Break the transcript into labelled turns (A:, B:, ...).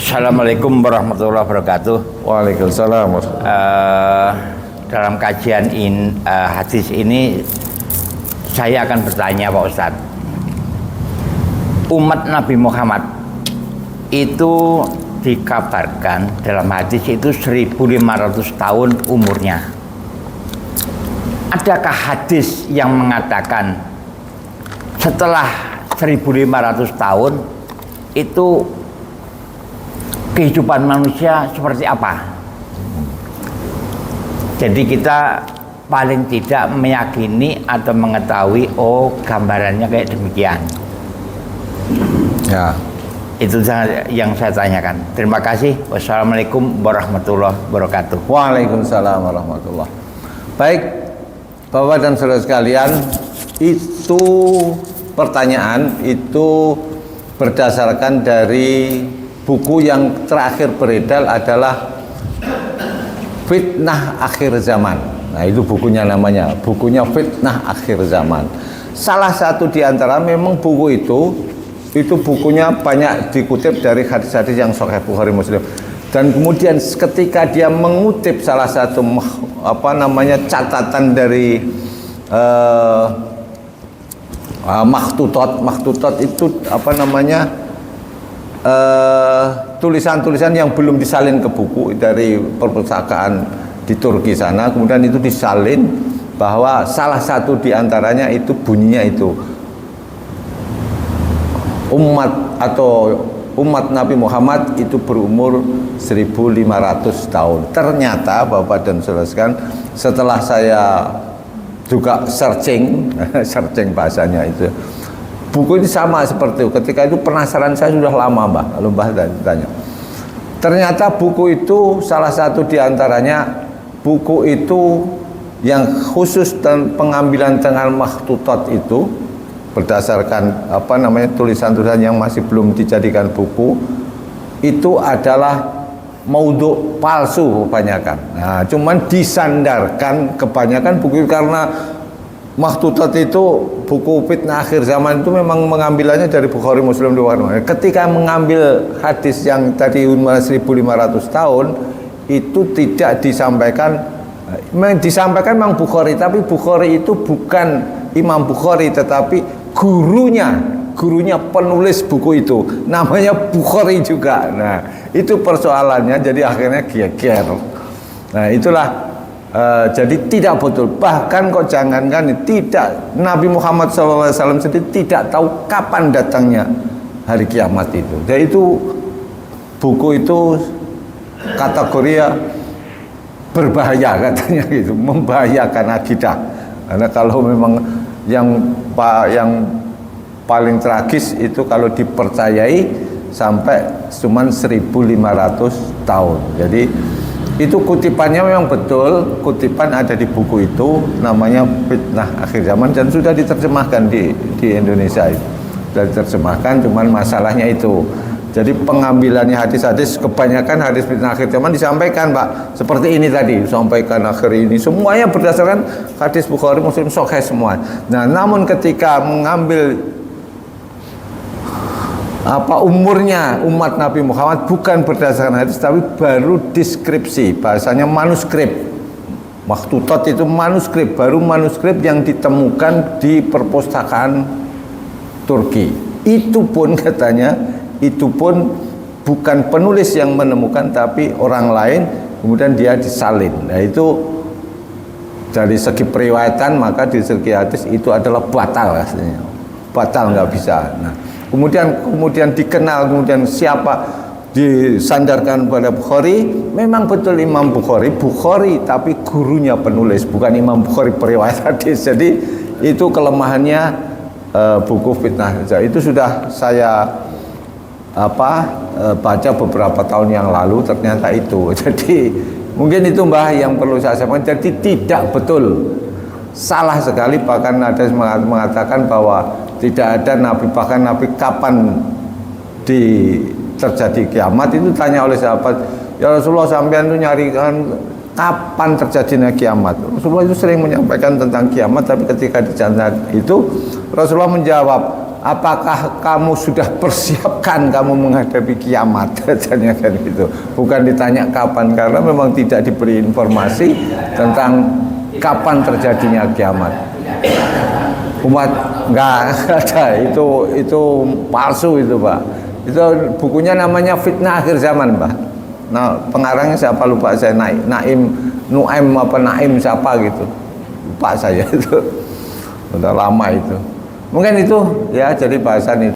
A: Assalamualaikum warahmatullahi wabarakatuh.
B: Waalaikumsalam.
A: Dalam kajian hadis ini saya akan bertanya Pak Ustadz. Umat Nabi Muhammad itu dikabarkan dalam hadis itu 1500 tahun umurnya. Adakah hadis yang mengatakan setelah 1500 tahun itu kehidupan manusia seperti apa? Jadi kita paling tidak meyakini atau mengetahui, oh gambarannya kayak demikian.
B: Ya,
A: Itu yang saya tanyakan. Terima kasih. Wassalamualaikum warahmatullahi wabarakatuh.
B: Waalaikumsalam warahmatullah. Baik, Bapak dan saudara sekalian, itu pertanyaan itu berdasarkan dari buku yang terakhir beredar adalah Fitnah Akhir Zaman. Nah, itu bukunya namanya, bukunya Fitnah Akhir Zaman. Salah satu di antara memang buku itu bukunya banyak dikutip dari hadis-hadis yang Sahih Bukhari Muslim. Dan kemudian ketika dia mengutip salah satu catatan dari Makhtutot itu tulisan-tulisan yang belum disalin ke buku dari perpustakaan di Turki sana, kemudian itu disalin bahwa salah satu di antaranya itu bunyinya itu umat Nabi Muhammad itu berumur 1500 tahun. Ternyata Bapak dan Saudara sekalian, setelah saya juga searching bahasanya itu, buku ini sama seperti itu. Ketika itu penasaran saya sudah lama lalu Mbah tanya. Ternyata buku itu salah satu diantaranya, buku itu yang khusus dan pengambilan dengan Makhtutot itu berdasarkan tulisan-tulisan yang masih belum dijadikan buku, itu adalah maudhu palsu kebanyakan. Nah, cuman disandarkan kebanyakan buku karena Makhtutot itu buku Fitnah Akhir Zaman itu memang mengambilannya dari Bukhari Muslim di mana. Ketika mengambil hadis yang tadi 1500 tahun itu tidak disampaikan memang Bukhari, tapi Bukhari itu bukan Imam Bukhari tetapi gurunya penulis buku itu namanya Bukhari juga. Nah, itu persoalannya, jadi akhirnya geger. Nah, itulah jadi tidak betul. Bahkan kok jangankan tidak, Nabi Muhammad SAW sendiri tidak tahu kapan datangnya hari kiamat itu. Jadi itu buku itu kategori berbahaya katanya gitu, membahayakan akidah. Karena kalau memang yang paling tragis itu kalau dipercayai sampai cuman 1500 tahun. Jadi itu kutipannya memang betul, kutipan ada di buku itu, namanya Fitnah Akhir Zaman dan sudah diterjemahkan di Indonesia itu. Sudah diterjemahkan, cuman masalahnya itu. Jadi pengambilannya hadis-hadis, kebanyakan hadis Fitnah Akhir Zaman disampaikan, Pak. Seperti ini tadi, disampaikan akhir ini. Semuanya berdasarkan hadis Bukhari Muslim Sahih semua. Nah, namun ketika mengambil umurnya umat Nabi Muhammad bukan berdasarkan hadis tapi baru deskripsi, bahasanya manuskrip. Makhtutot itu manuskrip, baru manuskrip yang ditemukan di perpustakaan Turki. Itu pun katanya, itu pun bukan penulis yang menemukan tapi orang lain, kemudian dia disalin. Nah, itu dari segi periwayatan, maka di segi hadis itu adalah batal aslinya. Batal, nggak bisa. Nah, kemudian dikenal, kemudian siapa disandarkan pada Bukhari, memang betul Imam Bukhari tapi gurunya penulis, bukan Imam Bukhari periwayat hadis. Jadi itu kelemahannya buku Fitnah. Itu sudah saya baca beberapa tahun yang lalu, ternyata itu. Jadi mungkin itu Mbah yang perlu saya sampaikan. Jadi tidak betul, salah sekali. Bahkan ada yang mengatakan bahwa tidak ada Nabi, bahkan Nabi kapan terjadi kiamat itu tanya oleh sahabat, ya Rasulullah sampean itu nyarikan kapan terjadinya kiamat. Rasulullah itu sering menyampaikan tentang kiamat, tapi ketika ditanya itu Rasulullah menjawab, apakah kamu sudah persiapkan kamu menghadapi kiamat? Katanya kan gitu. Bukan ditanya kapan, karena memang tidak diberi informasi tentang kapan terjadinya kiamat. Umat enggak ada, itu palsu itu, Pak. Itu bukunya namanya Fitnah Akhir Zaman, Pak. Nah, pengarangnya siapa lupa saya, Naim siapa gitu. Lupa saya itu. Udah lama itu. Mungkin itu ya, jadi bahasan itu.